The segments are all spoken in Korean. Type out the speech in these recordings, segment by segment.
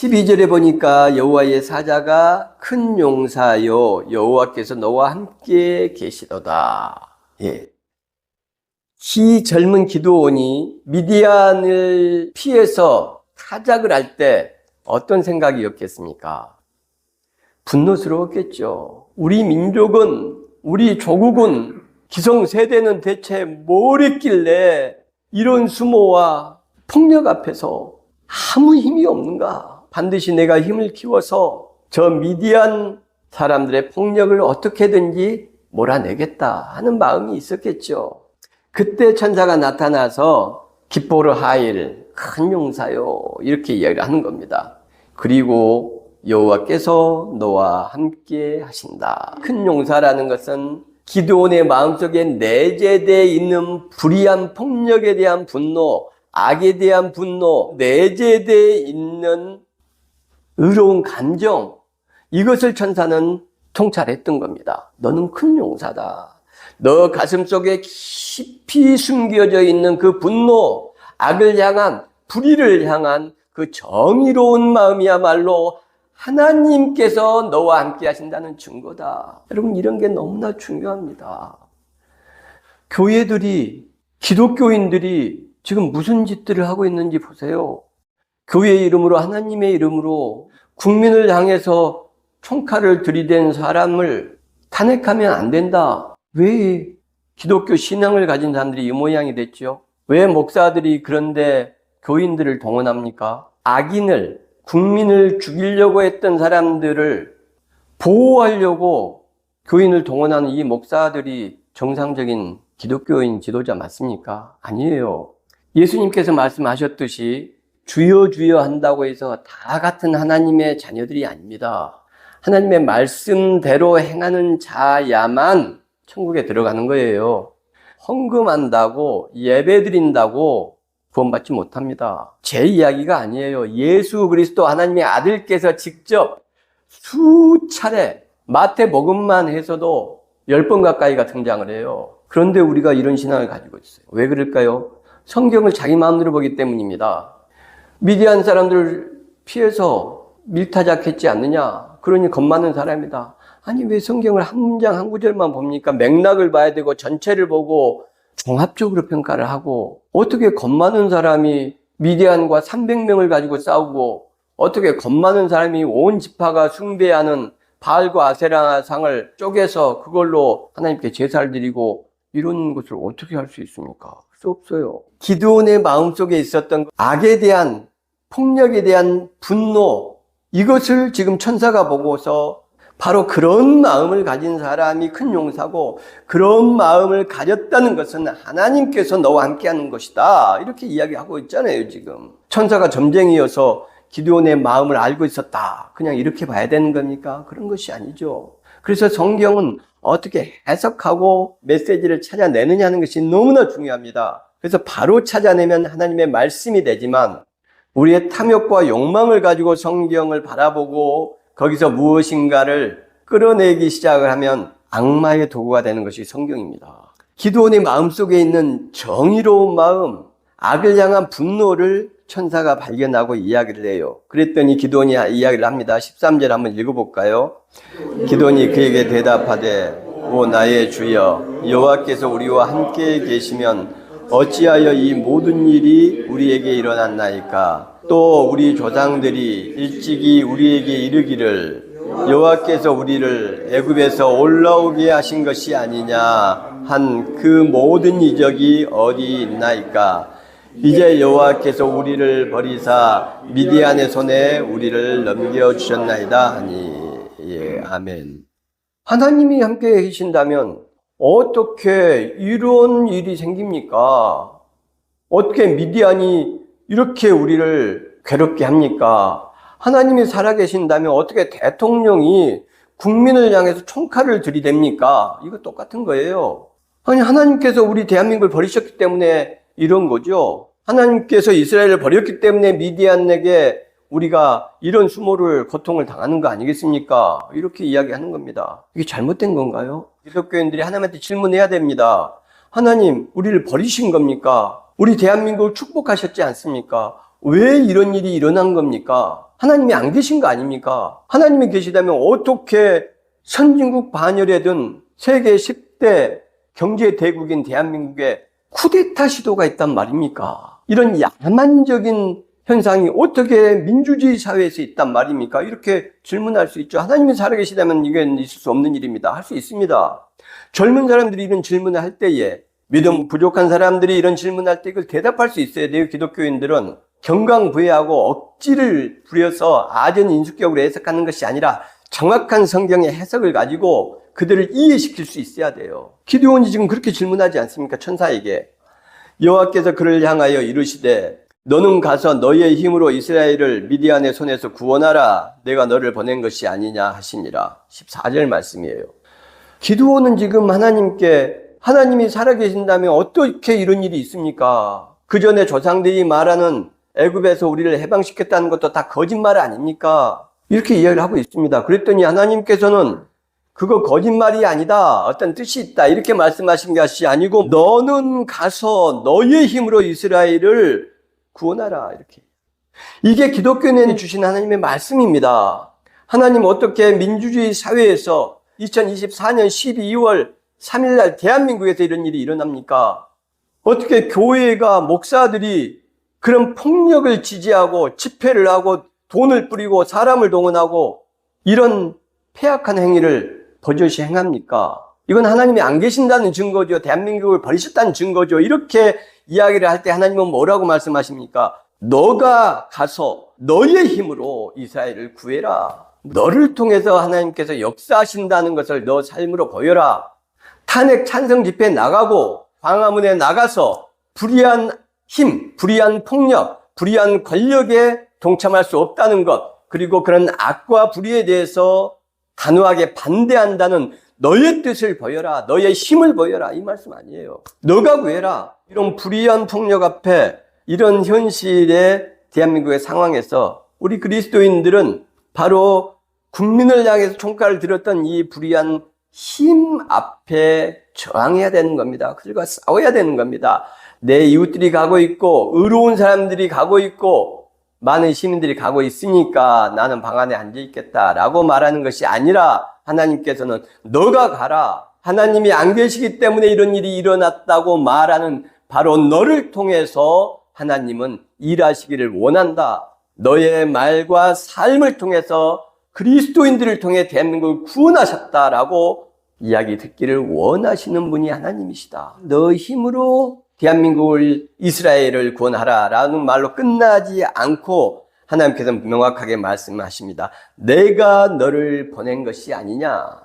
12절에 보니까 여호와의 사자가 큰 용사요 여호와께서 너와 함께 계시도다. 예. 이 젊은 기드온이 미디안을 피해서 타작을 할 때 어떤 생각이었겠습니까? 분노스러웠겠죠. 우리 민족은, 우리 조국은, 기성세대는 대체 뭘 했길래 이런 수모와 폭력 앞에서 아무 힘이 없는가? 반드시 내가 힘을 키워서 저 미디안 사람들의 폭력을 어떻게든지 몰아내겠다 하는 마음이 있었겠죠. 그때 천사가 나타나서 기포르 하일, 큰 용사요, 이렇게 이야기를 하는 겁니다. 그리고 여호와께서 너와 함께 하신다. 큰 용사라는 것은 기드온의 마음속에 내재되어 있는 불의한 폭력에 대한 분노, 악에 대한 분노, 내재되어 있는 의로운 감정, 이것을 천사는 통찰했던 겁니다. 너는 큰 용사다. 너 가슴속에 깊이 숨겨져 있는 그 분노, 악을 향한, 불의를 향한 그 정의로운 마음이야말로 하나님께서 너와 함께 하신다는 증거다. 여러분, 이런 게 너무나 중요합니다. 교회들이, 기독교인들이 지금 무슨 짓들을 하고 있는지 보세요. 교회의 이름으로, 하나님의 이름으로 국민을 향해서 총칼을 들이댄 사람을 탄핵하면 안 된다. 왜 기독교 신앙을 가진 사람들이 이 모양이 됐죠? 왜 목사들이 그런데 교인들을 동원합니까? 악인을, 국민을 죽이려고 했던 사람들을 보호하려고 교인을 동원하는 이 목사들이 정상적인 기독교인 지도자 맞습니까? 아니에요. 예수님께서 말씀하셨듯이 주여 주여 한다고 해서 다 같은 하나님의 자녀들이 아닙니다. 하나님의 말씀대로 행하는 자야만 천국에 들어가는 거예요. 헌금한다고, 예배드린다고 구원받지 못합니다. 제 이야기가 아니에요. 예수 그리스도 하나님의 아들께서 직접 수차례 마태복음만 해서도 10번 가까이가 등장을 해요. 그런데 우리가 이런 신앙을 가지고 있어요. 왜 그럴까요? 성경을 자기 마음대로 보기 때문입니다. 미디안 사람들을 피해서 밀타작했지 않느냐? 그러니 겁 많은 사람이다. 아니, 왜 성경을 한 문장 한 구절만 봅니까? 맥락을 봐야 되고 전체를 보고 종합적으로 평가를 하고, 어떻게 겁 많은 사람이 미디안과 300명을 가지고 싸우고, 어떻게 겁 많은 사람이 온 지파가 숭배하는 바알과 아세라 상을 쪼개서 그걸로 하나님께 제사를 드리고 이런 것을 어떻게 할 수 있습니까? 할 수 없어요. 기드온의 마음속에 있었던 악에 대한, 폭력에 대한 분노, 이것을 지금 천사가 보고서 바로 그런 마음을 가진 사람이 큰 용사고, 그런 마음을 가졌다는 것은 하나님께서 너와 함께하는 것이다, 이렇게 이야기하고 있잖아요. 지금 천사가 점쟁이여서 기드온의 마음을 알고 있었다, 그냥 이렇게 봐야 되는 겁니까? 그런 것이 아니죠. 그래서 성경은 어떻게 해석하고 메시지를 찾아내느냐는 것이 너무나 중요합니다. 그래서 바로 찾아내면 하나님의 말씀이 되지만, 우리의 탐욕과 욕망을 가지고 성경을 바라보고 거기서 무엇인가를 끌어내기 시작을 하면 악마의 도구가 되는 것이 성경입니다. 기드온의 마음속에 있는 정의로운 마음, 악을 향한 분노를 천사가 발견하고 이야기를 해요. 그랬더니 기드온이 이야기를 합니다. 13절 한번 읽어볼까요? 기드온이 그에게 대답하되, 오 나의 주여, 여호와께서 우리와 함께 계시면 어찌하여 이 모든 일이 우리에게 일어났나이까? 또 우리 조상들이 일찍이 우리에게 이르기를 여호와께서 우리를 애굽에서 올라오게 하신 것이 아니냐 한 그 모든 이적이 어디 있나이까? 이제 여호와께서 우리를 버리사 미디안의 손에 우리를 넘겨주셨나이다 하니. 예, 아멘. 하나님이 함께 계신다면 어떻게 이런 일이 생깁니까? 어떻게 미디안이 이렇게 우리를 괴롭게 합니까? 하나님이 살아계신다면 어떻게 대통령이 국민을 향해서 총칼을 들이댑니까? 이거 똑같은 거예요. 아니, 하나님께서 우리 대한민국을 버리셨기 때문에 이런 거죠. 하나님께서 이스라엘을 버렸기 때문에 미디안에게 우리가 이런 수모를, 고통을 당하는 거 아니겠습니까? 이렇게 이야기하는 겁니다. 이게 잘못된 건가요? 기독교인들이 하나님한테 질문해야 됩니다. 하나님, 우리를 버리신 겁니까? 우리 대한민국을 축복하셨지 않습니까? 왜 이런 일이 일어난 겁니까? 하나님이 안 계신 거 아닙니까? 하나님이 계시다면 어떻게 선진국 반열에 든 세계 10대 경제 대국인 대한민국에 쿠데타 시도가 있단 말입니까? 이런 야만적인 현상이 어떻게 민주주의 사회에서 있단 말입니까? 이렇게 질문할 수 있죠. 하나님이 살아계시다면 이건 있을 수 없는 일입니다. 할 수 있습니다. 젊은 사람들이 이런 질문을 할 때에, 믿음 부족한 사람들이 이런 질문할 때 이걸 대답할 수 있어야 돼요. 기독교인들은 경강부회하고 억지를 부려서 아전인수격으로 해석하는 것이 아니라 정확한 성경의 해석을 가지고 그들을 이해시킬 수 있어야 돼요. 기드온이 지금 그렇게 질문하지 않습니까? 천사에게. 여호와께서 그를 향하여 이르시되 너는 가서 너의 힘으로 이스라엘을 미디안의 손에서 구원하라. 내가 너를 보낸 것이 아니냐 하시니라. 14절 말씀이에요. 기드온은 지금 하나님이 살아계신다면 어떻게 이런 일이 있습니까? 그 전에 조상들이 말하는 애굽에서 우리를 해방시켰다는 것도 다 거짓말 아닙니까? 이렇게 이야기를 하고 있습니다. 그랬더니 하나님께서는 그거 거짓말이 아니다. 어떤 뜻이 있다. 이렇게 말씀하신 것이 아니고 너는 가서 너의 힘으로 이스라엘을 구원하라. 이렇게. 이게 기독교인이 주신 하나님의 말씀입니다. 하나님 어떻게 민주주의 사회에서 2024년 12월 3일 날 대한민국에서 이런 일이 일어납니까? 어떻게 교회가 목사들이 그런 폭력을 지지하고 집회를 하고 돈을 뿌리고 사람을 동원하고 이런 폐악한 행위를 버젓이 행합니까? 이건 하나님이 안 계신다는 증거죠. 대한민국을 버리셨다는 증거죠. 이렇게 이야기를 할 때 하나님은 뭐라고 말씀하십니까? 너가 가서 너의 힘으로 이스라엘을 구해라. 너를 통해서 하나님께서 역사하신다는 것을 너 삶으로 보여라. 탄핵 찬성 집회에 나가고 광화문에 나가서 불의한 힘, 불의한 폭력, 불의한 권력에 동참할 수 없다는 것, 그리고 그런 악과 불의에 대해서 단호하게 반대한다는 너의 뜻을 보여라. 너의 힘을 보여라. 이 말씀 아니에요. 너가 구해라. 이런 불의한 폭력 앞에 이런 현실의 대한민국의 상황에서 우리 그리스도인들은 바로 국민을 향해서 총칼을 들었던 이 불의한 힘 앞에 저항해야 되는 겁니다. 그들과 싸워야 되는 겁니다. 내 이웃들이 가고 있고 의로운 사람들이 가고 있고 많은 시민들이 가고 있으니까 나는 방 안에 앉아 있겠다라고 말하는 것이 아니라 하나님께서는 너가 가라. 하나님이 안 계시기 때문에 이런 일이 일어났다고 말하는 바로 너를 통해서 하나님은 일하시기를 원한다. 너의 말과 삶을 통해서 그리스도인들을 통해 대한민국을 구원하셨다라고 이야기 듣기를 원하시는 분이 하나님이시다. 너 힘으로 대한민국을 이스라엘을 구원하라라는 말로 끝나지 않고 하나님께서 명확하게 말씀하십니다. 내가 너를 보낸 것이 아니냐.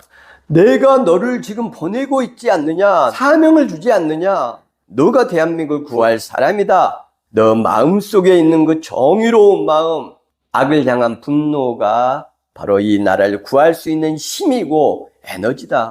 내가 너를 지금 보내고 있지 않느냐. 사명을 주지 않느냐. 너가 대한민국을 구할 사람이다. 너 마음속에 있는 그 정의로운 마음, 악을 향한 분노가 바로 이 나라를 구할 수 있는 힘이고 에너지다.